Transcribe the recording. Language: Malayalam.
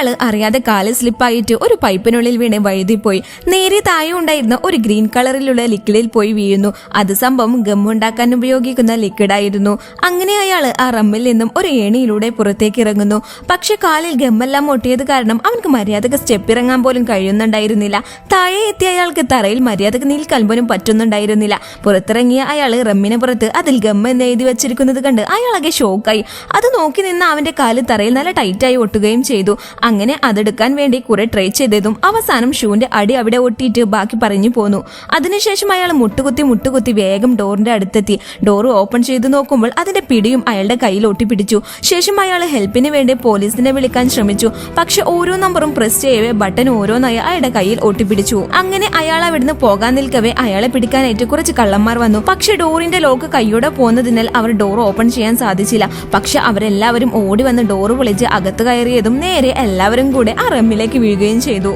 അയാള് അറിയാതെ കാല് സ്ലിപ്പായിട്ട് ഒരു പൈപ്പിനുള്ളിൽ വീണ് വഴുതിപ്പോയി. നേരെ താഴെ ഉണ്ടായിരുന്ന ഒരു ഗ്രീൻ കളറിലുള്ള ലിക്വിഡിൽ പോയി വീഴുന്നു. അത് സംഭവം ഗമ്മുണ്ടാക്കാൻ ഉപയോഗിക്കുന്ന ലിക്വിഡായിരുന്നു. അങ്ങനെ അയാള് ആ റമ്മിൽ നിന്നും ഒരു ഏണിയിലൂടെ പുറത്തേക്ക് ഇറങ്ങുന്നു. പക്ഷെ കാലിൽ ഗമ്മെല്ലാം ഒട്ടിയത് കാരണം അവനക്ക് മര്യാദക്ക് സ്റ്റെപ്പ് ഇറങ്ങാൻ പോലും കഴിയുന്നുണ്ടായിരുന്നില്ല. താഴെ എത്തിയ അയാൾക്ക് തറയിൽ മര്യാദക്ക് നിൽക്കാൻ പോലും പറ്റുന്നുണ്ടായിരുന്നില്ല. പുറത്തിറങ്ങിയ അയാള് റമ്മിന് പുറത്ത് അതിൽ ഗം എന്ന് എഴുതി വെച്ചിരിക്കുന്നത് കണ്ട് അയാളാകെ ഷോക്കായി. അത് നോക്കി നിന്ന് അവന്റെ കാല് തറയിൽ നല്ല ടൈറ്റായി ഒട്ടുകയും ചെയ്തു. അങ്ങനെ അതെടുക്കാൻ വേണ്ടി കുറെ ട്രൈ ചെയ്തതും അവസാനം ഷൂവിന്റെ അടി അവിടെ ഒട്ടിയിട്ട് ബാക്കി പറഞ്ഞു പോന്നു. അതിനുശേഷം അയാൾ മുട്ടുകുത്തി വേഗം ഡോറിന്റെ അടുത്തെത്തി. ഡോർ ഓപ്പൺ ചെയ്ത് നോക്കുമ്പോൾ അതിന്റെ പിടിയും അയാളുടെ കയ്യിൽ ഒട്ടിപ്പിടിച്ചു. ശേഷം അയാൾ ഹെൽപ്പിന് വേണ്ടി പോലീസിനെ വിളിക്കാൻ ശ്രമിച്ചു. പക്ഷെ ഓരോ നമ്പറും പ്രസ് ചെയ്യവേ ബട്ടൺ ഓരോന്നായി അയാളുടെ കയ്യിൽ ഒട്ടിപ്പിടിച്ചു. അങ്ങനെ അയാൾ അവിടുന്ന് പോകാൻ നിൽക്കവേ അയാളെ പിടിക്കാനായിട്ട് കുറച്ച് കള്ളന്മാർ വന്നു. പക്ഷെ ഡോറിന്റെ ലോക്ക് കൈയോടെ പോകുന്നതിനാൽ അവർ ഡോർ ഓപ്പൺ ചെയ്യാൻ സാധിച്ചില്ല. പക്ഷെ അവരെല്ലാവരും ഓടി വന്ന് ഡോറ് പൊളിച്ച് അകത്ത് കയറിയതും നേരെ എല്ലാവരും കൂടെ ആ റമ്മിലേക്ക് വീഴുകയും ചെയ്തു.